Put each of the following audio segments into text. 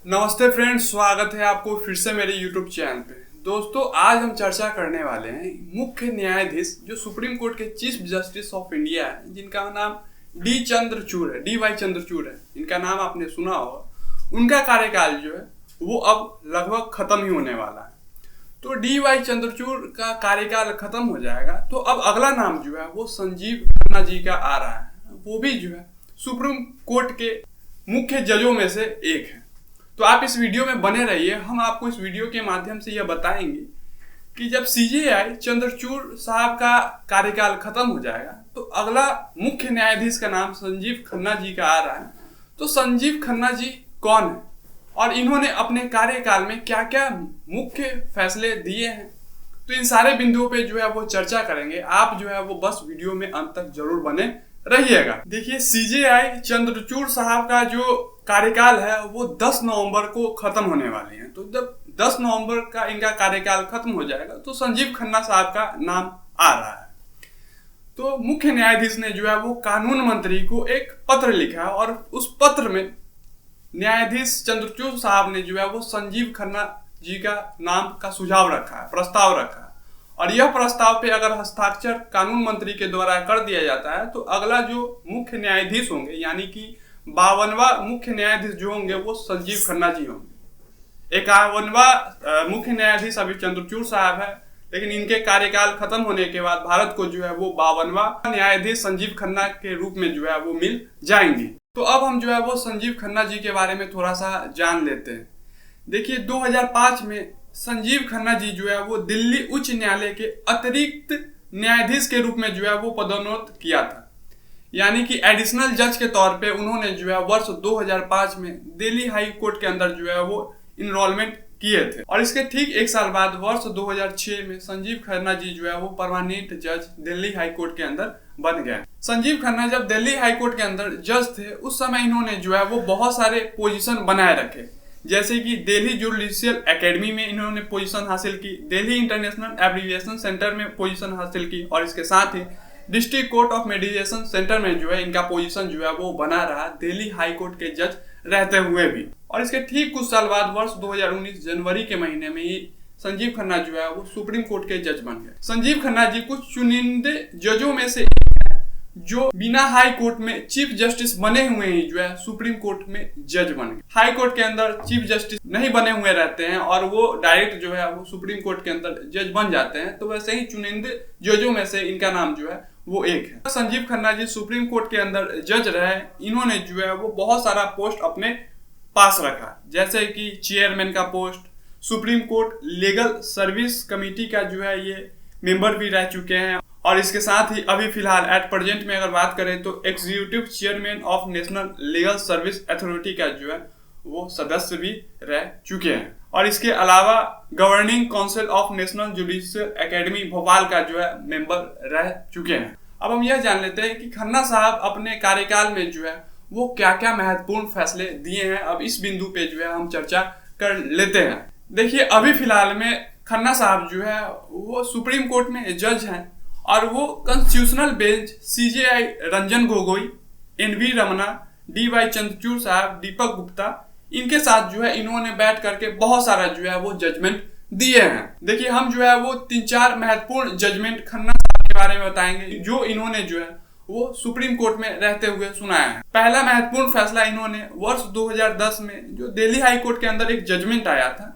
नमस्ते फ्रेंड्स, स्वागत है आपको फिर से मेरे यूट्यूब चैनल पे। दोस्तों, आज हम चर्चा करने वाले हैं मुख्य न्यायाधीश जो सुप्रीम कोर्ट के चीफ जस्टिस ऑफ इंडिया है, जिनका नाम डी वाई चंद्रचूड़ है। इनका नाम आपने सुना होगा। उनका कार्यकाल जो है वो अब लगभग खत्म ही होने वाला है। तो डी वाई चंद्रचूड़ का कार्यकाल खत्म हो जाएगा तो अब अगला नाम जो है वो संजीव खन्ना जी का आ रहा है। वो भी जो है सुप्रीम कोर्ट के मुख्य जजों में से एक है। तो आप इस वीडियो में बने रहिए। हम आपको इस वीडियो के माध्यम से यह बताएंगे कि जब सीजेआई चंद्रचूड़ साहब का कार्यकाल खत्म हो जाएगा तो अगला मुख्य न्यायाधीश का नाम संजीव खन्ना जी का आ रहा है। तो संजीव खन्ना जी कौन है और इन्होंने अपने कार्यकाल में क्या क्या मुख्य फैसले दिए हैं, तो इन सारे बिंदुओं पे जो है वो चर्चा करेंगे। आप जो है वो बस वीडियो में अंत तक जरूर बने रहिएगा। देखिए, सीजेआई चंद्रचूड़ साहब का जो कार्यकाल है वो 10 नवंबर को खत्म होने वाले हैं। तो जब 10 नवंबर का इनका कार्यकाल खत्म हो जाएगा तो संजीव खन्ना साहब का नाम आ रहा है। तो मुख्य न्यायाधीश ने जो है वो कानून मंत्री को एक पत्र लिखा और उस पत्र में न्यायाधीश चंद्रचूड़ साहब ने जो है वो संजीव खन्ना जी का नाम का सुझाव रखा है, प्रस्ताव रखा है। और यह प्रस्ताव पे अगर हस्ताक्षर कानून मंत्री के द्वारा कर दिया जाता है तो अगला जो मुख्य न्यायाधीश होंगे, यानी कि 52वां मुख्य न्यायाधीश जो होंगे वो संजीव खन्ना जी होंगे। 51वां मुख्य न्यायाधीश अभी चंद्रचूड़ साहब है, लेकिन इनके कार्यकाल खत्म होने के बाद भारत को जो है वो 52वां न्यायाधीश संजीव खन्ना के रूप में जो है वो मिल जाएंगे। तो अब हम जो है वो संजीव खन्ना जी के बारे में थोड़ा सा जान लेते हैं। देखिए, 2005 में संजीव खन्ना जी जो है वो दिल्ली उच्च न्यायालय के अतिरिक्त न्यायाधीश के रूप में जो है वो पदोन्नत किया था, यानी कि एडिशनल जज के तौर पे उन्होंने जो है वर्ष 2005 में दिल्ली हाई कोर्ट के अंदर जो है वो इनरोलमेंट किए थे। और इसके ठीक एक साल बाद वर्ष 2006 में संजीव खन्ना जी जो है वो परमानेंट जज दिल्ली हाई कोर्ट के अंदर बन गए। संजीव खन्ना जब दिल्ली हाई कोर्ट के अंदर जज थे उस समय इन्होंने जो है वो बहुत सारे पोजीशन बनाए रखे, जैसे कि दिल्ली जुडिशियल एकेडमी में इन्होंने पोजीशन हासिल की, दिल्ली इंटरनेशनल एब्रीविएशन सेंटर में पोजीशन हासिल की, और इसके साथ ही district court of mediation centre में जो है इनका पोजीशन जो है वो बना रहा दिल्ली हाई कोर्ट के जज रहते हुए भी। और इसके ठीक कुछ साल बाद वर्ष 2019 जनवरी के महीने में ही संजीव खन्ना जो है वो सुप्रीम कोर्ट के जज बन गए। संजीव खन्ना जी कुछ चुनिंदे जजों में से जो बिना हाई कोर्ट में चीफ जस्टिस बने हुए ही जो है सुप्रीम कोर्ट में जज बन गए। हाई कोर्ट के अंदर चीफ जस्टिस नहीं बने हुए रहते हैं और वो डायरेक्ट जो है वो सुप्रीम कोर्ट के अंदर जज बन जाते हैं। तो वैसे ही चुनिंदे जजों में से इनका नाम जो है वो एक है। संजीव खन्ना जी सुप्रीम कोर्ट के अंदर जज रहे। इन्होंने जो है वो बहुत सारा पोस्ट अपने पास रखा, जैसे कि चेयरमैन का post, supreme court legal service committee का जो है ये मेंबर भी रह चुके हैं, और इसके साथ ही अभी फिलहाल एट प्रेजेंट में अगर बात करें तो executive chairman of national legal service authority का जो है वो सदस्य भी रह चुके हैं। और इसके अलावा governing council of national judicial academy Bhopal का जो है मेंबर रह चुके हैं। अब हम यह जान लेते हैं कि खन्ना साहब अपने कार्यकाल में जो है वो क्या क्या महत्वपूर्ण फैसले दिए हैं। अब इस बिंदु पे जो है हम चर्चा कर लेते हैं। देखिए, अभी फिलहाल में खन्ना साहब जो है वो सुप्रीम कोर्ट में जज हैं और वो constitutional bench CJI Ranjan Gogoi, NV Ramana, D Y Chandrachud साहब, दीपक गुप्ता, इनके साथ जो है इन्होंने बैठ करके बहुत सारा जो है वो जजमेंट दिए हैं। देखिए, हम जो है वो 3-4 महत्वपूर्ण जजमेंट खन्ना साहब के बारे में बताएंगे जो इन्होंने जो है वो सुप्रीम कोर्ट में रहते हुए सुनाया है। पहला महत्वपूर्ण फैसला इन्होंने वर्ष 2010 में जो दिल्ली हाई कोर्ट के अंदर एक जजमेंट आया था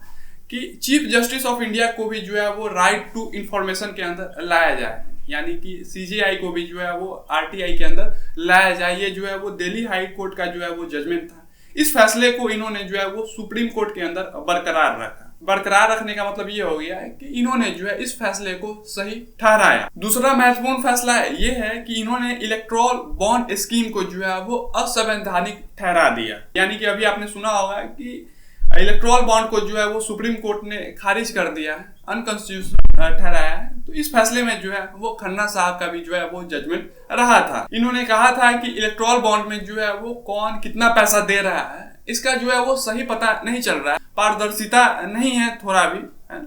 कि चीफ जस्टिस ऑफ इंडिया को भी जो है वो राइट टू इंफॉर्मेशन के अंदर लाया जाए, यानी कि सीजेआई को भी जो है वो आरटीआई के अंदर लाया जाए। ये जो है वो दिल्ली हाई कोर्ट का जो है वो जजमेंट था। इस फैसले को इन्होंने जो है वो सुप्रीम कोर्ट के अंदर बरकरार रखा। बरकरार रखने का मतलब ये हो गया है कि इन्होंने जो है इस फैसले को सही ठहराया। दूसरा महत्वपूर्ण फैसला ये है कि इन्होंने इलेक्टोरल बॉन्ड स्कीम को जो है वो असंवैधानिक ठहरा दिया, यानी कि अभी आपने सुना होगा कि इलेक्टोरल बॉन्ड को जो है वो सुप्रीम कोर्ट ने खारिज कर दिया है, अनकॉन्स्टिट्यूशनल ठहराया है। तो इस फैसले में जो है वो खन्ना साहब का भी जो है वो जजमेंट रहा था। इन्होंने कहा था कि इलेक्टोरल बॉन्ड में जो है वो कौन कितना पैसा दे रहा है इसका जो है वो सही पता नहीं चल रहा है, पारदर्शिता नहीं है थोड़ा भी, है।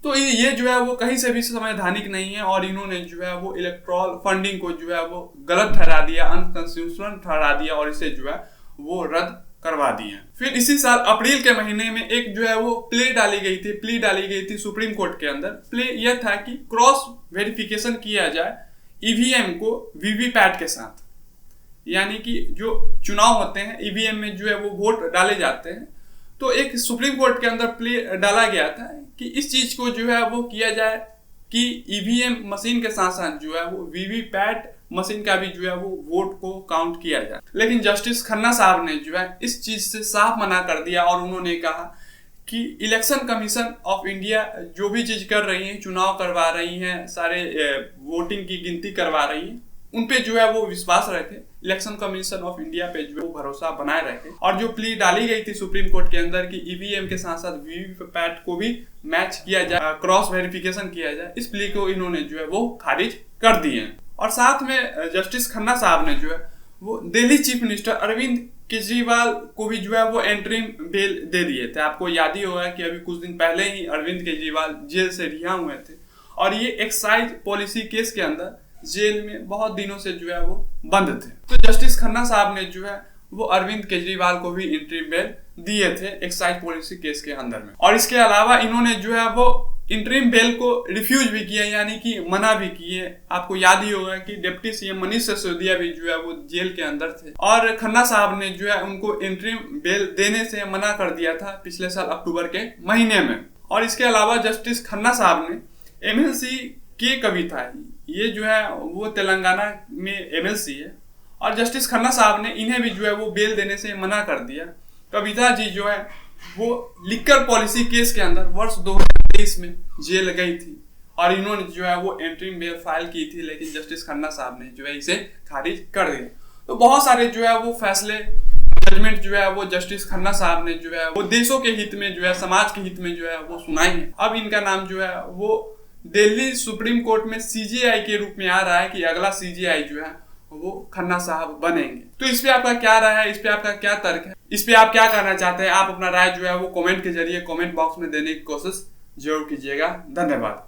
तो ये जो है वो कहीं से भी संवैधानिक नहीं है और इन्होंने जो है वो इलेक्टोरल फंडिंग को जो है वो गलत ठहरा दिया, अनकॉन्स्टिट्यूशनल ठहरा दिया और इसे जो है वो रद्द करवा दिए। फिर इसी साल अप्रैल के महीने में एक जो है वो प्ली डाली गई थी सुप्रीम कोर्ट के अंदर। प्ले यह था कि क्रॉस वेरिफिकेशन किया जाए ईवीएम को वीवीपैट के साथ, यानी कि जो चुनाव होते हैं ईवीएम में जो है वो वोट डाले जाते हैं। तो एक सुप्रीम कोर्ट के अंदर प्ले डाला गया था कि इस चीज को जो है वो किया जाए कि ईवीएम मशीन के साथ साथ जो है वो वीवीपैट मशीन का भी जो है वो वोट को काउंट किया जाए। लेकिन जस्टिस खन्ना साहब ने जो है इस चीज से साफ मना कर दिया और उन्होंने कहा कि इलेक्शन कमीशन ऑफ इंडिया जो भी चीज कर रही है, चुनाव करवा रही है, सारे वोटिंग की गिनती करवा रही है, उन पे जो है वो विश्वास रखे, इलेक्शन कमीशन ऑफ इंडिया पे जो है भरोसा बनाए रखे। और जो प्ली डाली गई थी सुप्रीम कोर्ट के अंदर कि ईवीएम के साथ साथ वीवीपैट को भी मैच किया जाए, क्रॉस वेरिफिकेशन किया जाए, इस प्ली को इन्होंने जो है वो खारिज कर दिए। और साथ में जस्टिस खन्ना साहब ने जो है वो दिल्ली चीफ मिनिस्टर अरविंद केजरीवाल को भी जो है वो एंट्रीम बेल दे दिए थे। आपको याद ही होगा कि अभी कुछ दिन पहले ही अरविंद केजरीवाल जेल से रिहा हुए थे और ये एक्साइज पॉलिसी केस के अंदर जेल में बहुत दिनों से जो है वो बंद थे। तो जस्टिस खन्ना साहब ने जो है वो अरविंद केजरीवाल को भी एंट्रीम बेल दिए थे एक्साइज पॉलिसी केस के अंदर में। और इसके अलावा इन्होंने जो है वो इंटरिम बेल को रिफ्यूज भी किया, यानी कि मना भी किए। आपको याद ही होगा कि डिप्टी सीएम मनीष सिसोदिया भी जो है वो जेल के अंदर थे और खन्ना साहब ने जो है उनको इंटरिम बेल देने से मना कर दिया था पिछले साल अक्टूबर के महीने में। और इसके अलावा जस्टिस खन्ना साहब ने एमएलसी के कविता, ये जो है वो तेलंगाना में एमएलसी है, और जस्टिस खन्ना साहब ने इन्हें भी जो है वो बेल देने से मना कर दिया। कविता जी जो है वो लिकर पॉलिसी केस के अंदर वर्ष 2023 में जेल गई थी और इन्होंने जो है वो एंट्रीम बेल फाइल की थी, लेकिन जस्टिस खन्ना साहब ने जो है इसे खारिज कर दिया। तो बहुत सारे जो है वो फैसले, जजमेंट जो है वो जस्टिस खन्ना साहब ने जो है वो देशों के हित में जो है, समाज के हित में जो है वो सुनाई है। अब इनका नाम जो है वो दिल्ली सुप्रीम कोर्ट में सीजेआई के रूप में आ रहा है कि अगला सीजेआई जो है वो खन्ना साहब बनेंगे। तो इस पे आपका क्या राय है, इस पे आपका क्या तर्क है, इस पे आप क्या कहना चाहते हैं? आप अपना राय जो है वो कमेंट के जरिए कमेंट बॉक्स में देने की कोशिश जरूर कीजिएगा। धन्यवाद।